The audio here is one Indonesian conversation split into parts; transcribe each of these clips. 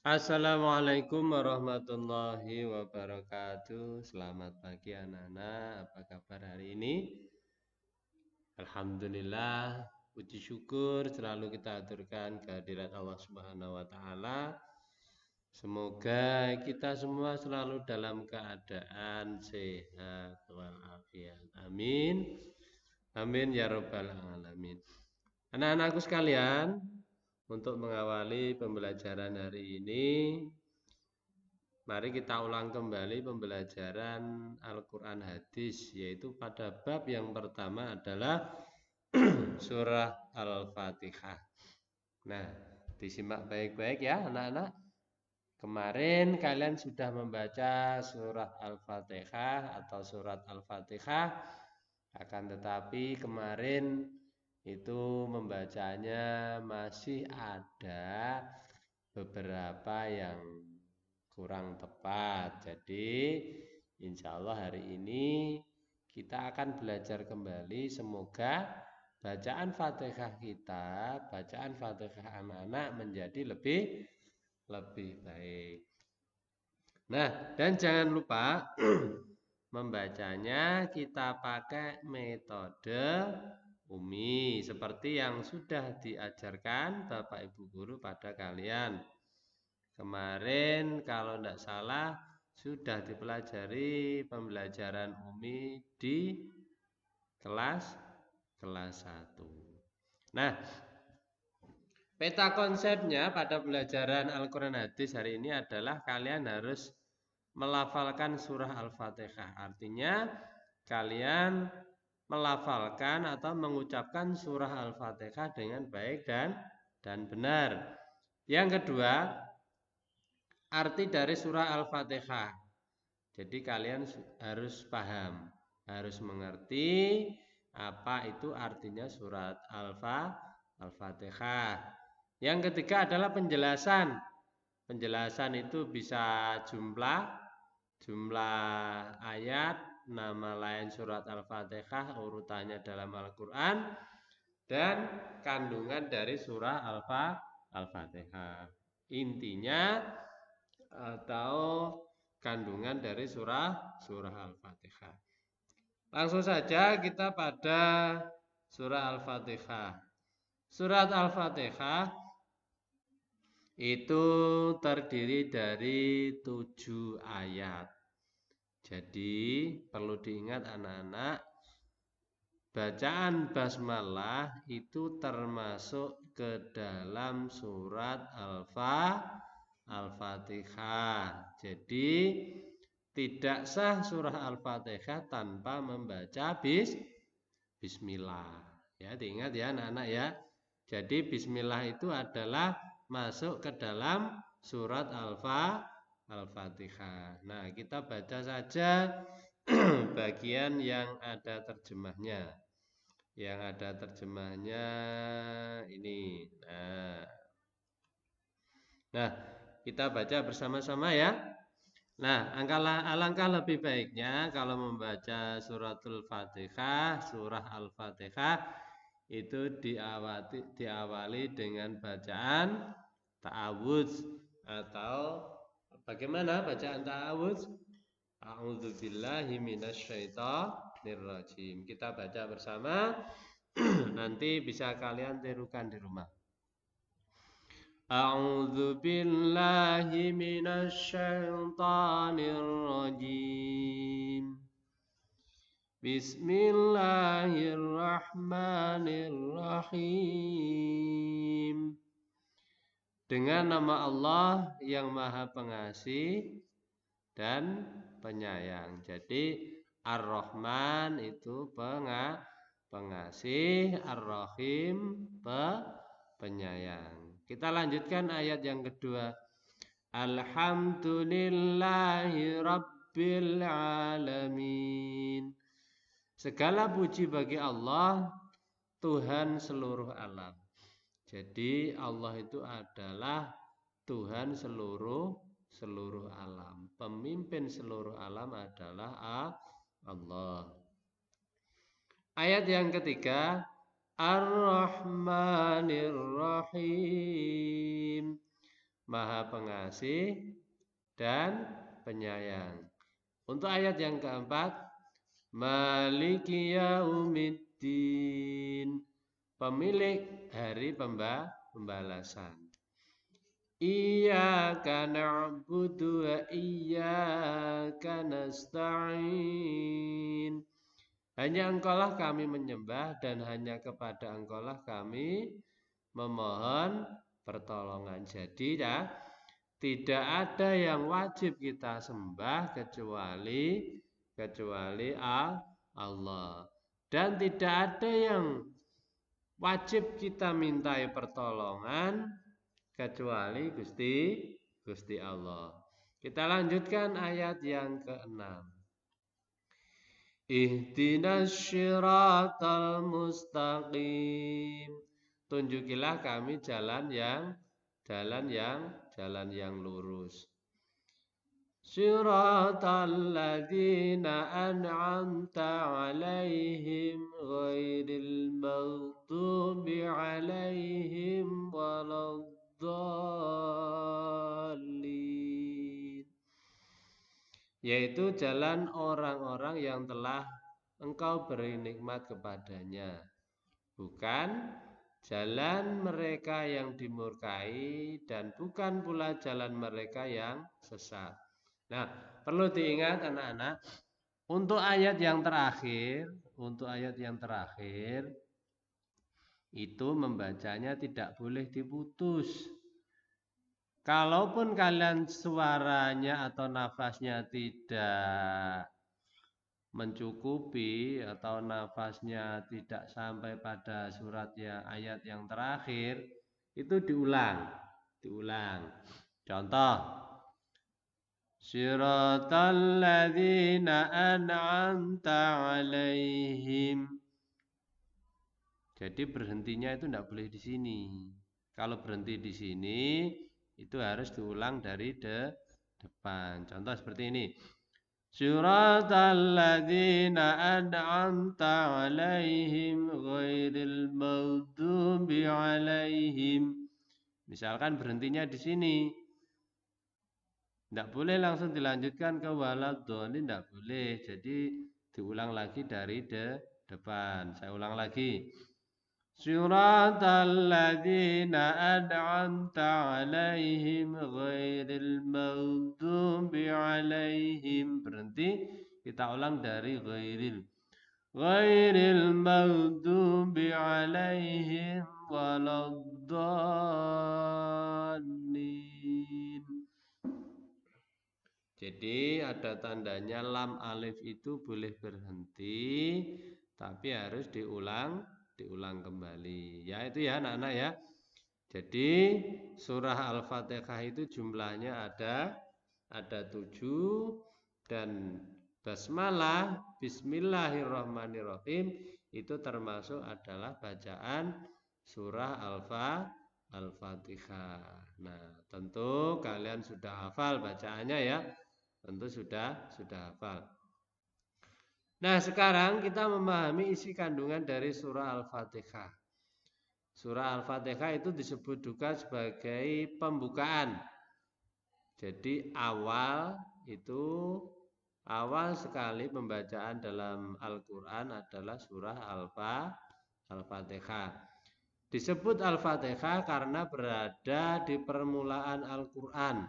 Assalamualaikum warahmatullahi wabarakatuh. Selamat pagi anak-anak. Apa kabar hari ini? Alhamdulillah, puji syukur selalu kita aturkan kehadirat Allah Subhanahu wa taala. Semoga kita semua selalu dalam keadaan sehat walafiat. Amin. Amin ya rabbal alamin. Anak-anakku sekalian, untuk mengawali pembelajaran hari ini, mari kita ulang kembali pembelajaran Al-Quran Hadis, yaitu pada bab yang pertama adalah surah Al-Fatihah. Nah, disimak baik-baik ya anak-anak. Kemarin kalian sudah membaca surah Al-Fatihah atau surat Al-Fatihah, akan tetapi kemarin itu membacanya masih ada beberapa yang kurang tepat. Jadi insya Allah hari ini kita akan belajar kembali. Semoga bacaan Fatihah kita, bacaan Fatihah anak-anak menjadi lebih baik. Nah, dan jangan lupa membacanya kita pakai metode Umi seperti yang sudah diajarkan Bapak Ibu guru pada kalian. Kemarin kalau tidak salah sudah dipelajari pembelajaran Umi di kelas 1. Nah, peta konsepnya pada pembelajaran Al-Quran Hadis hari ini adalah kalian harus melafalkan surah Al-Fatihah. Artinya kalian melafalkan atau mengucapkan surah Al-Fatihah dengan baik dan benar. Yang kedua, arti dari surah Al-Fatihah. Jadi kalian harus paham, harus mengerti apa itu artinya surat Al-Fatihah. Yang ketiga adalah penjelasan. Penjelasan itu bisa jumlah ayat, nama lain surat Al-Fatihah, urutannya dalam Al-Quran, dan kandungan dari surah Al-Fatihah. Intinya atau kandungan dari surah Al-Fatihah. Langsung saja kita pada surah Al-Fatihah. Surat Al-Fatihah itu terdiri dari 7 ayat. Jadi perlu diingat anak-anak, bacaan basmalah itu termasuk ke dalam surat Al-Fatihah. Jadi tidak sah surah Al-Fatihah tanpa membaca bismillah. Ya, diingat ya anak-anak ya. Jadi bismillah itu adalah masuk ke dalam surat Al-Fatihah. Nah, kita baca saja bagian yang ada terjemahnya. Yang ada terjemahnya ini. Nah, kita baca bersama-sama ya. Nah, alangkah lebih baiknya kalau membaca suratul Fatihah, surah Al-Fatihah itu diawali dengan bacaan ta'awudz atau bagaimana bacaan ta'awudz? A'udzubillahi minasyaitonirrajim. Kita baca bersama. Nanti bisa kalian tirukan di rumah. A'udzubillahi minasyaitonirrajim. Bismillahirrahmanirrahim. Dengan nama Allah yang Maha Pengasih dan Penyayang. Jadi Ar-Rahman itu pengasih, Ar-Rahim penyayang. Kita lanjutkan ayat yang kedua. Alhamdulillahi Rabbil Alamin. Segala puji bagi Allah, Tuhan seluruh alam. Jadi Allah itu adalah Tuhan seluruh alam. Pemimpin seluruh alam adalah Allah. Ayat yang ketiga, Ar-Rahmanir-Rahim. Maha Pengasih dan Penyayang. Untuk ayat yang keempat, Maliki Yaumiddin, pemilik hari pembalasan. Iyyaka na'budu wa iyyaka nasta'in. Hanya Engkaulah kami menyembah dan hanya kepada Engkaulah kami memohon pertolongan. Jadi ya, tidak ada yang wajib kita sembah kecuali Allah. Dan tidak ada yang wajib kita mintai pertolongan kecuali Gusti Allah. Kita lanjutkan ayat yang ke-6. Ihdinas syiratal mustaqim. Tunjukilah kami jalan yang lurus. Syiratal ladzina an'amta 'alaihim ghairil maghdubi 'alaihim waladdallin. Yaitu jalan orang-orang yang telah Engkau beri nikmat kepadanya, bukan jalan mereka yang dimurkai dan bukan pula jalan mereka yang sesat. Nah, perlu diingat anak-anak, untuk ayat yang terakhir itu membacanya tidak boleh diputus. Kalaupun kalian suaranya atau nafasnya tidak mencukupi atau nafasnya tidak sampai pada ayat yang terakhir, itu diulang. Contoh, Siratal ladzina an'amta 'alaihim. Jadi berhentinya itu tidak boleh di sini. Kalau berhenti di sini itu harus diulang dari depan. Contoh seperti ini. Siratal ladzina an'amta 'alaihim ghairil maghdubi 'alaihim. Misalkan berhentinya di sini. Tidak boleh langsung dilanjutkan ke waladdallin, tidak boleh. Jadi diulang lagi dari depan. Saya ulang lagi. Siratal ladzina an'amta 'alaihim ghairil maghdubi 'alaihim. Berhenti, kita ulang dari ghairil maghdubi 'alaihim waladdallin. Jadi ada tandanya lam alif itu boleh berhenti, tapi harus diulang kembali. Ya itu ya anak-anak ya. Jadi surah Al-Fatihah itu jumlahnya ada 7 dan basmalah Bismillahirrahmanirrahim itu termasuk adalah bacaan surah Al-Fatihah. Nah, tentu kalian sudah hafal bacaannya ya. Tentu sudah hafal. Nah, sekarang kita memahami isi kandungan dari surah Al-Fatihah. Surah Al-Fatihah itu disebut juga sebagai pembukaan. Jadi awal sekali pembacaan dalam Al-Quran adalah surah Al-Fatihah. Disebut Al-Fatihah karena berada di permulaan Al-Quran.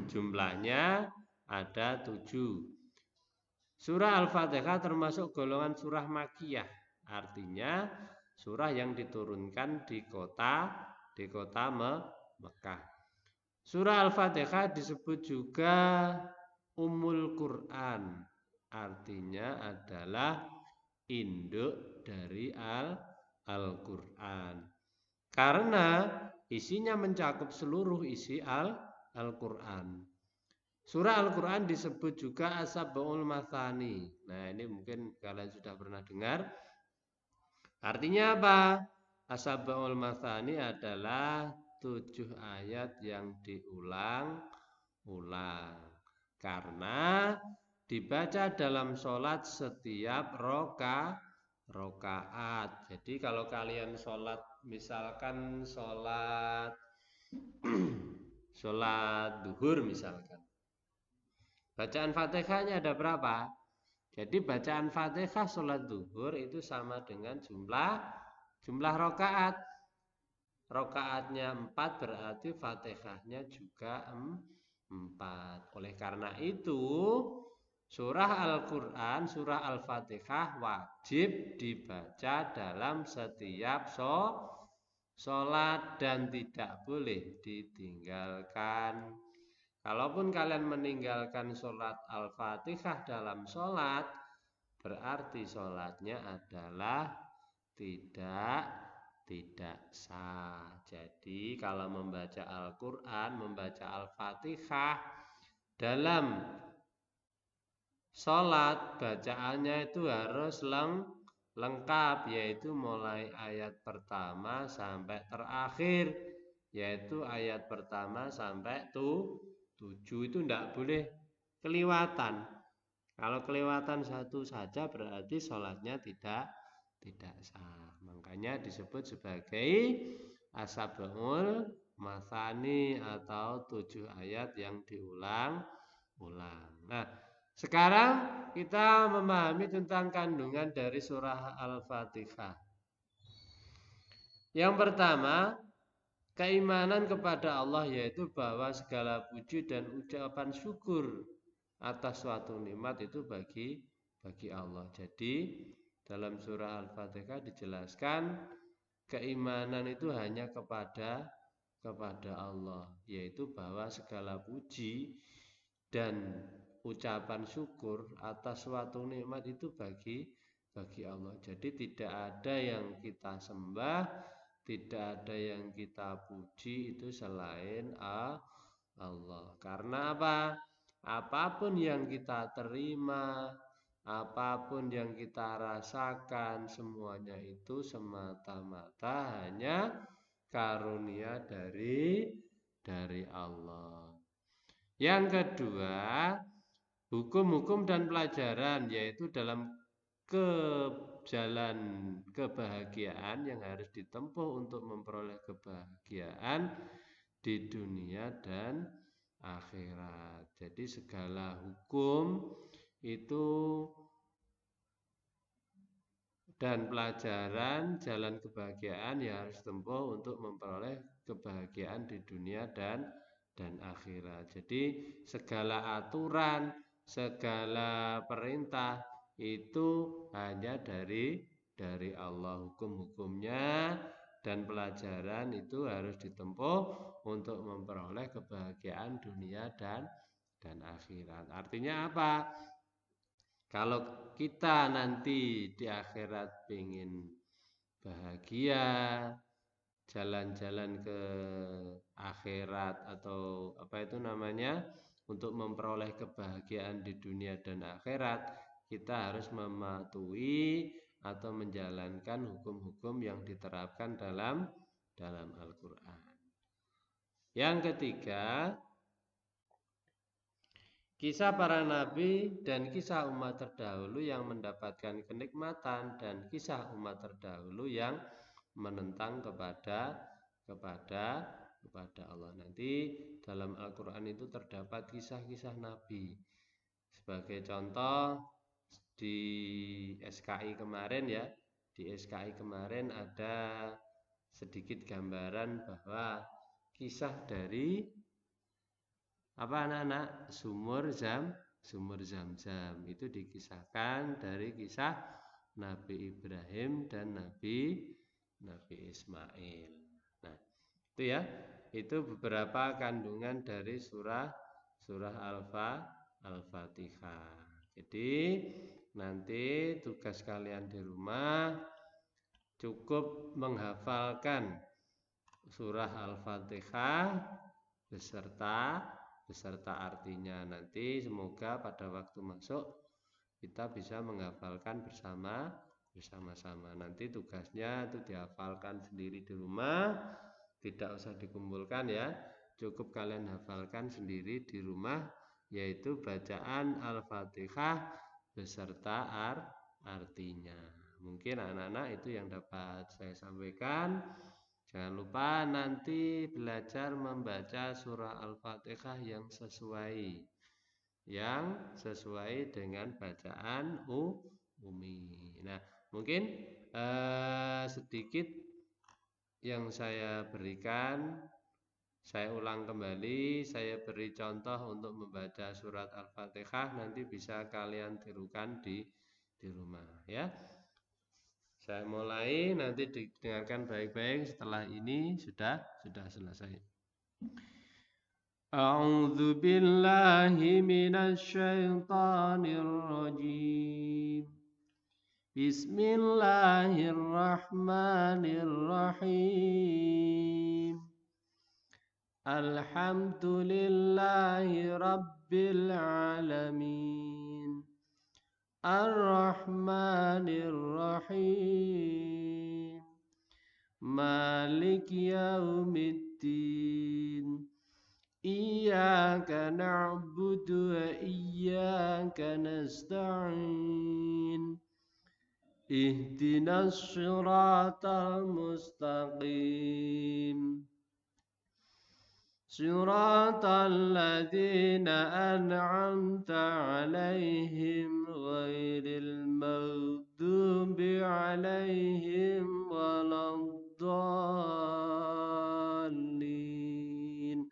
Jumlahnya ada 7. Surah Al-Fatihah termasuk golongan surah Makkiyah. Artinya surah yang diturunkan di kota Mekah. Surah Al-Fatihah disebut juga Ummul Quran. Artinya adalah induk dari Al-Quran. Karena isinya mencakup seluruh isi Al-Quran. Surah Al-Quran disebut juga As-Sab'ul Mathani. Nah, ini mungkin kalian sudah pernah dengar. Artinya apa? As-Sab'ul Mathani adalah 7 ayat yang diulang-ulang. Karena dibaca dalam sholat setiap rokaat. Jadi kalau kalian sholat, misalkan sholat sholat duhur misalkan. Bacaan Fatihahnya ada berapa? Jadi bacaan Fatihah sholat duhur itu sama dengan jumlah rokaat. Rokaatnya 4 berarti Fatihahnya juga 4. Oleh karena itu surah Al-Quran, surah Al-Fatihah wajib dibaca dalam setiap sholat dan tidak boleh ditinggalkan. Kalaupun kalian meninggalkan sholat Al-Fatihah dalam sholat, berarti sholatnya adalah tidak sah. Jadi kalau membaca Al-Quran, membaca Al-Fatihah dalam sholat, bacaannya itu harus lengkap, yaitu mulai ayat pertama sampai terakhir, yaitu ayat pertama sampai 7 itu tidak boleh kelewatan. Kalau kelewatan satu saja berarti sholatnya tidak sah. Makanya disebut sebagai as-sab'ul matsani atau 7 ayat yang diulang-ulang. Nah, sekarang kita memahami tentang kandungan dari surah Al-Fatihah. Yang pertama, keimanan kepada Allah, yaitu bahwa segala puji dan ucapan syukur atas suatu nikmat itu bagi Allah. Jadi dalam surah Al-Fatihah dijelaskan keimanan itu hanya kepada Allah, yaitu bahwa segala puji dan ucapan syukur atas suatu nikmat itu bagi Allah. Jadi tidak ada yang kita sembah, tidak ada yang kita puji itu selain Allah. Karena apa? Apapun yang kita terima, apapun yang kita rasakan, semuanya itu semata-mata hanya karunia dari Allah. Yang kedua, hukum-hukum dan pelajaran, yaitu dalam jalan kebahagiaan yang harus ditempuh untuk memperoleh kebahagiaan di dunia dan akhirat. Jadi segala hukum itu dan pelajaran jalan kebahagiaan yang harus ditempuh untuk memperoleh kebahagiaan di dunia dan akhirat. Jadi segala aturan, segala perintah itu hanya dari Allah. Hukum-hukumnya dan pelajaran itu harus ditempuh untuk memperoleh kebahagiaan dunia dan akhirat. Artinya apa? Kalau kita nanti di akhirat ingin bahagia, jalan-jalan ke akhirat atau apa itu namanya, untuk memperoleh kebahagiaan di dunia dan akhirat, kita harus mematuhi atau menjalankan hukum-hukum yang diterapkan dalam Al-Quran. Yang ketiga, kisah para nabi dan kisah umat terdahulu yang mendapatkan kenikmatan dan kisah umat terdahulu yang menentang kepada Allah. Nanti dalam Al-Quran itu terdapat kisah-kisah nabi. Sebagai contoh, di SKI kemarin ya, di SKI kemarin ada sedikit gambaran bahwa kisah dari apa anak-anak, sumur Zam-Zam itu dikisahkan dari kisah Nabi Ibrahim dan Nabi Ismail. Nah, itu ya, itu beberapa kandungan dari surah Al-Fatihah. Jadi nanti tugas kalian di rumah cukup menghafalkan surah Al-Fatihah beserta artinya. Nanti semoga pada waktu masuk kita bisa menghafalkan bersama-sama. Nanti tugasnya itu dihafalkan sendiri di rumah, tidak usah dikumpulkan ya. Cukup kalian hafalkan sendiri di rumah, yaitu bacaan Al-Fatihah beserta artinya. Mungkin anak-anak itu yang dapat saya sampaikan. Jangan lupa nanti belajar membaca surah Al-Fatihah yang sesuai dengan bacaan Umi. Nah, mungkin sedikit yang saya berikan, saya ulang kembali, saya beri contoh untuk membaca surat Al-Fatihah, nanti bisa kalian tirukan di rumah ya. Saya mulai, nanti didengarkan baik-baik, setelah ini sudah selesai. A'udzu billahi minasy syaithanir rajim. Bismillahirrahmanirrahim. Alhamdulillahi rabbil alamin. Ar-Rahmanir Rahim. Malik yaumiddin. Iyyaka na'budu wa iyyaka nasta'in. Ihdinas siratal mustaqim. Siratal ladzina an'amta 'alaihim ghairil maghdubi 'alaihim waladdallin.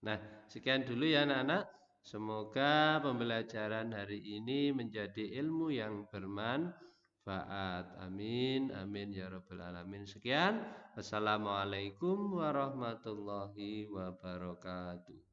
Nah, sekian dulu ya anak-anak. Semoga pembelajaran hari ini menjadi ilmu yang bermanfaat. Amin, amin ya rabbal alamin. Sekian. Wassalamualaikum warahmatullahi wabarakatuh.